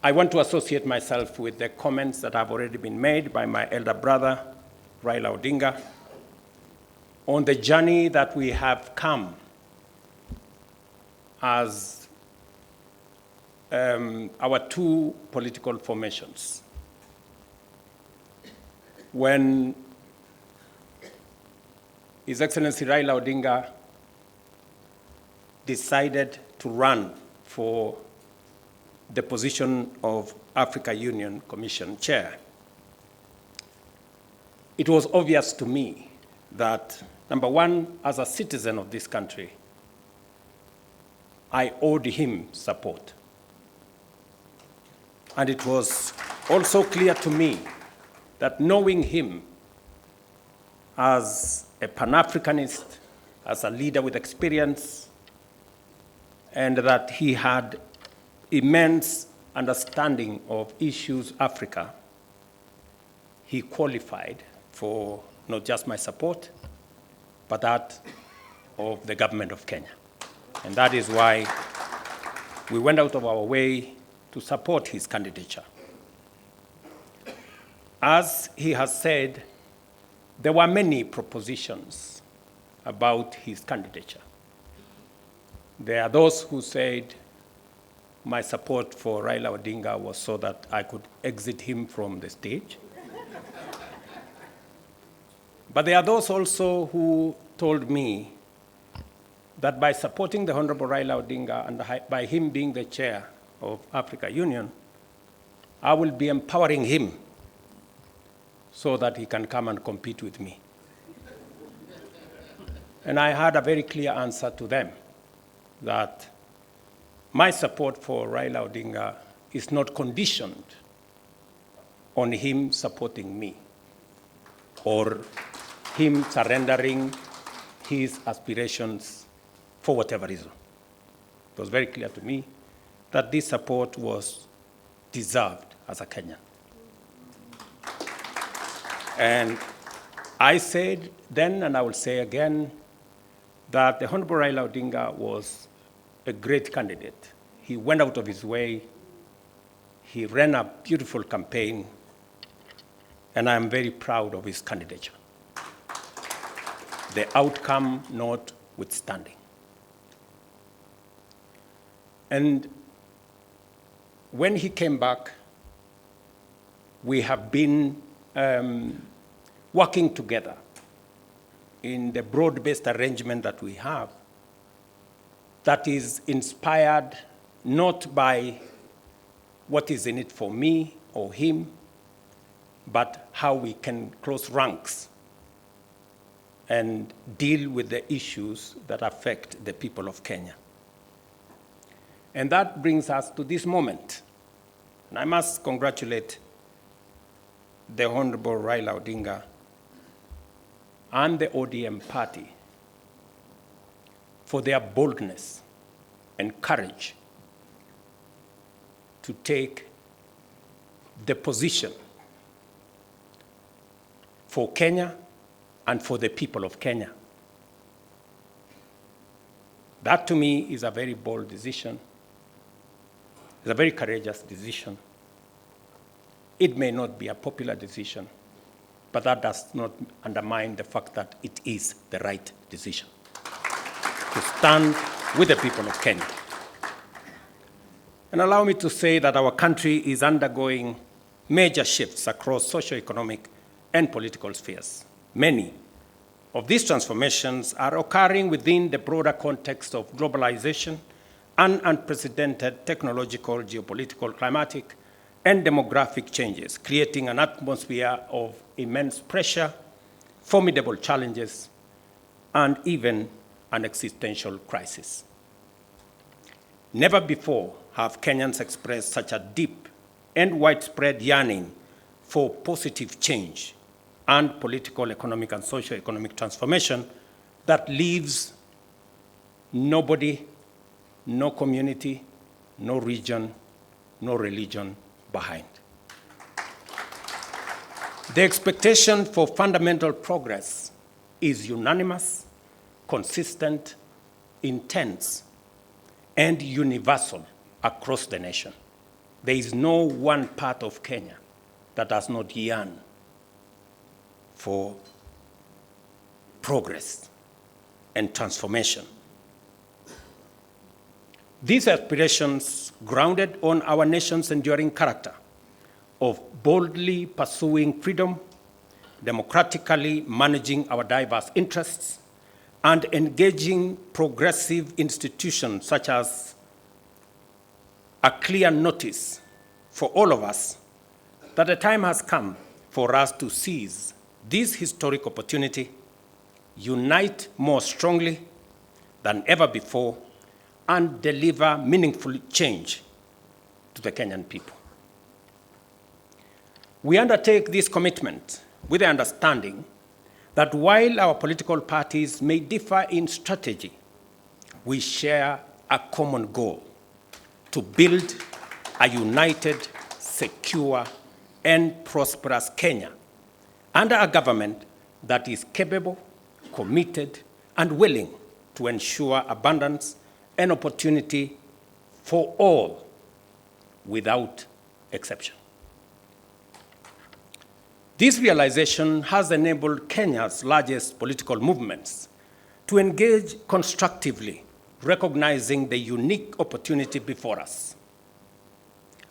I want to associate myself with the comments that have already been made by my elder brother, Raila Odinga, on the journey that we have come as our two political formations. When His Excellency Raila Odinga decided to run for the position of Africa Union Commission Chair, it was obvious to me that, number one, as a citizen of this country, I owed him support. And it was also clear to me that knowing him as a Pan-Africanist, as a leader with experience, and that he had immense understanding of issues Africa, he qualified for not just my support, but that of the government of Kenya. And that is why we went out of our way to support his candidature. As he has said, there were many propositions about his candidature. There are those who said my support for Raila Odinga was so that I could exit him from the stage. But there are those also who told me that by supporting the Honorable Raila Odinga and by him being the chair of Africa Union, I will be empowering him so that he can come and compete with me. And I had a very clear answer to them, that my support for Raila Odinga is not conditioned on him supporting me or him surrendering his aspirations for whatever reason. It was very clear to me that this support was deserved as a Kenyan. And I said then, and I will say again, that the Honorable Raila Odinga was a great candidate. He went out of his way. He ran a beautiful campaign, and I am very proud of his candidature, the outcome notwithstanding. And when he came back, we have been working together in the broad-based arrangement that we have that is inspired not by what is in it for me or him, but how we can close ranks and deal with the issues that affect the people of Kenya. And that brings us to this moment. And I must congratulate the Honorable Raila Odinga and the ODM party for their boldness and courage to take the position for Kenya and for the people of Kenya. That to me is a very bold decision. It's a very courageous decision. It may not be a popular decision, but that does not undermine the fact that it is the right decision to stand with the people of Kenya. And allow me to say that our country is undergoing major shifts across socioeconomic and political spheres. Many of these transformations are occurring within the broader context of globalization and unprecedented technological, geopolitical, climatic, and demographic changes, creating an atmosphere of immense pressure, formidable challenges, and even an existential crisis. Never before have Kenyans expressed such a deep and widespread yearning for positive change and political, economic, and socio-economic transformation that leaves nobody, no community, no region, no religion behind. The expectation for fundamental progress is unanimous, consistent, intense, and universal across the nation. there is no one part of Kenya that does not yearn for progress and transformation. These aspirations, grounded on our nation's enduring character of boldly pursuing freedom, democratically managing our diverse interests, and engaging progressive institutions such as a clear notice for all of us that the time has come for us to seize this historic opportunity, unite more strongly than ever before, and deliver meaningful change to the Kenyan people. We undertake this commitment with the understanding that while our political parties may differ in strategy, we share a common goal: to build a united, secure, and prosperous Kenya under a government that is capable, committed, and willing to ensure abundance and opportunity for all without exception. This realization has enabled Kenya's largest political movements to engage constructively, recognizing the unique opportunity before us.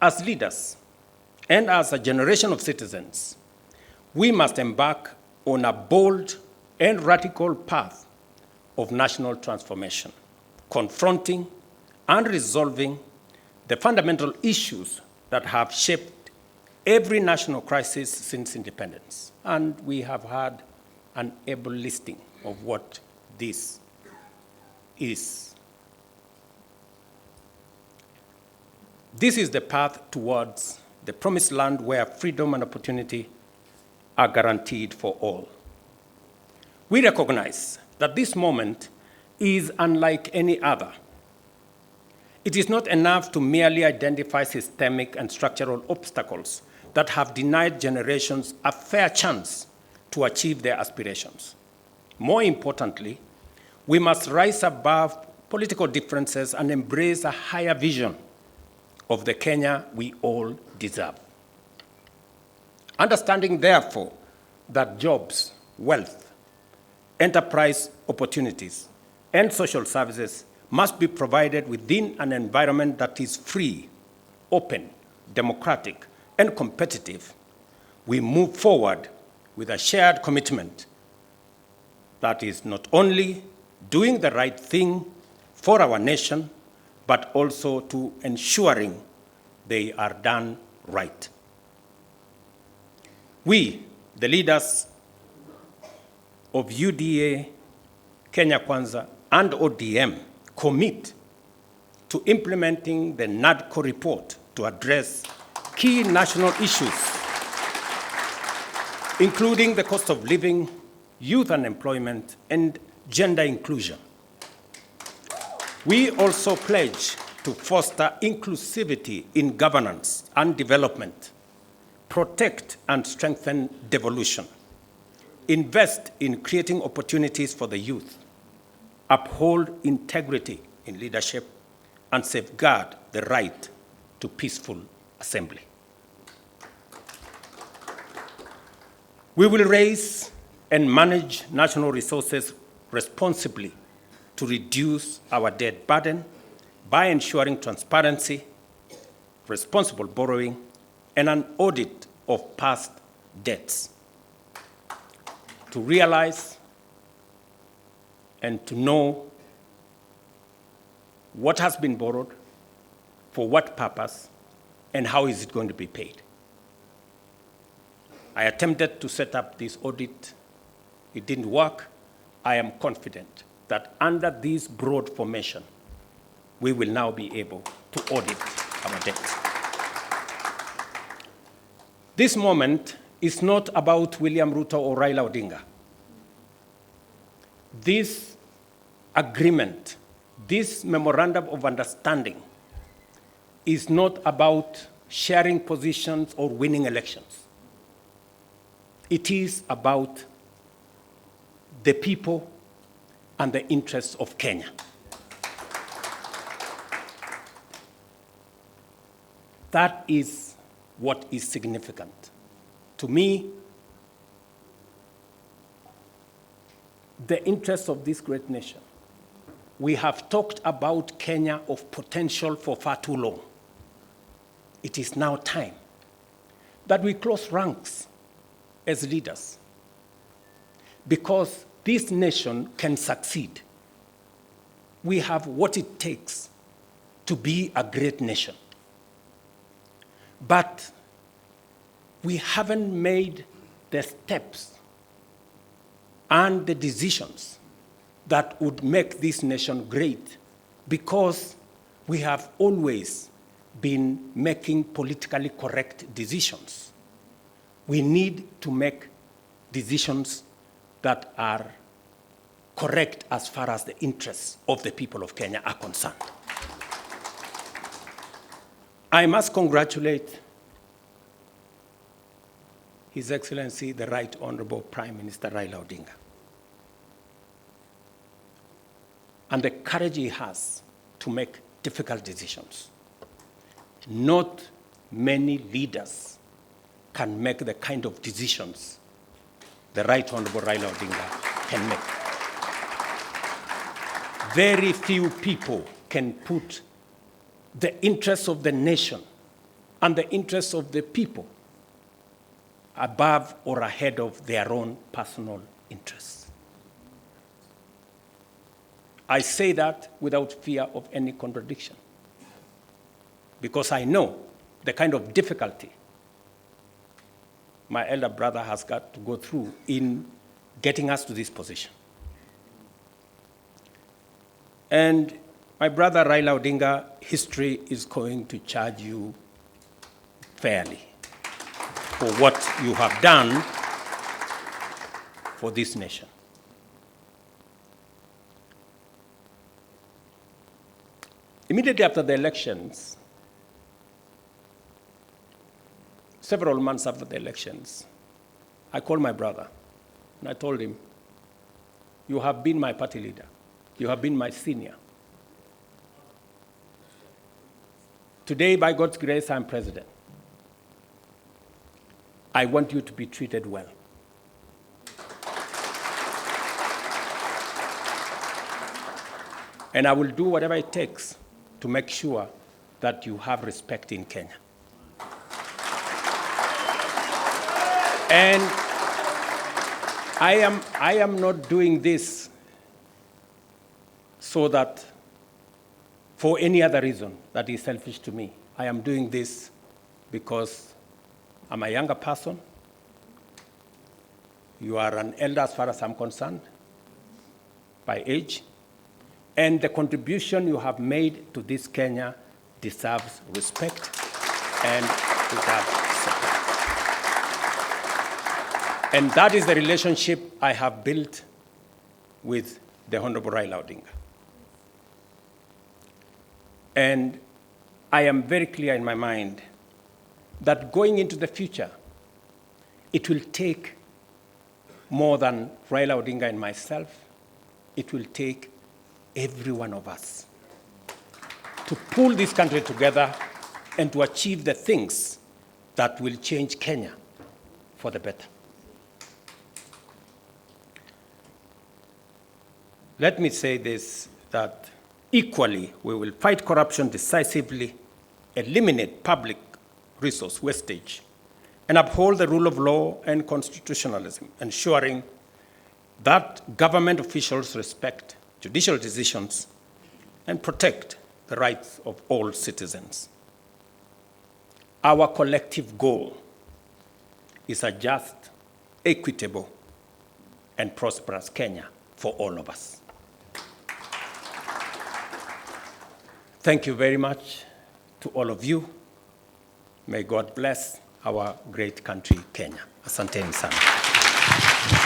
As leaders and as a generation of citizens, we must embark on a bold and radical path of national transformation, confronting and resolving the fundamental issues that have shaped every national crisis since independence. And we have had an able listing of what this is. This is the path towards the promised land where freedom and opportunity are guaranteed for all. We recognize that this moment is unlike any other. It is not enough to merely identify systemic and structural obstacles that have denied generations a fair chance to achieve their aspirations. More importantly, we must rise above political differences and embrace a higher vision of the Kenya we all deserve. Understanding, therefore, that jobs, wealth, enterprise opportunities, and social services must be provided within an environment that is free, open, democratic, and competitive, we move forward with a shared commitment that is not only doing the right thing for our nation, but also to ensuring they are done right. We, the leaders of UDA, Kenya Kwanza, and ODM, commit to implementing the NADCO report to address key national issues, including the cost of living, youth unemployment, and gender inclusion. We also pledge to foster inclusivity in governance and development, protect and strengthen devolution, invest in creating opportunities for the youth, uphold integrity in leadership, and safeguard the right to peaceful assembly. We will raise and manage national resources responsibly to reduce our debt burden by ensuring transparency, responsible borrowing, and an audit of past debts. To realize and to know what has been borrowed, for what purpose, and how is it going to be paid. I attempted to set up this audit. It didn't work. I am confident that under this broad formation, we will now be able to audit our debts. This moment is not about William Ruto or Raila Odinga. This agreement, this memorandum of understanding, is not about sharing positions or winning elections. It is about the people and the interests of Kenya. That is what is significant. To me, the interests of this great nation. We have talked about Kenya of potential for far too long. It is now time that we close ranks as leaders, because this nation can succeed. We have what it takes to be a great nation. But we haven't made the steps and the decisions that would make this nation great, because we have always been making politically correct decisions. We need to make decisions that are correct as far as the interests of the people of Kenya are concerned. I must congratulate His Excellency, the Right Honorable Prime Minister Raila Odinga, and the courage he has to make difficult decisions. Not many leaders can make the kind of decisions the Right Honorable Raila Odinga can make. Very few people can put the interests of the nation and the interests of the people above or ahead of their own personal interests. I say that without fear of any contradiction, because I know the kind of difficulty my elder brother has got to go through in getting us to this position. And my brother Raila Odinga, history is going to charge you fairly for what you have done for this nation. Immediately after the elections, several months after the elections, I called my brother and I told him, "You have been my party leader. You have been my senior. Today, by God's grace, I'm president. I want you to be treated well. And I will do whatever it takes to make sure that you have respect in Kenya." And I am not doing this so that for any other reason that is selfish to me. I am doing this because I'm a younger person. You are an elder as far as I'm concerned, by age. And the contribution you have made to this Kenya deserves respect and deserves support. And that is the relationship I have built with the Honorable Raila Odinga. And I am very clear in my mind that going into the future, it will take more than Raila Odinga and myself. It will take every one of us to pull this country together and to achieve the things that will change Kenya for the better. Let me say this, that equally, we will fight corruption decisively, eliminate public resource wastage, and uphold the rule of law and constitutionalism, ensuring that government officials respect judicial decisions and protect the rights of all citizens. Our collective goal is a just, equitable, and prosperous Kenya for all of us. Thank you very much to all of you. May God bless our great country, Kenya. Asanteni sana.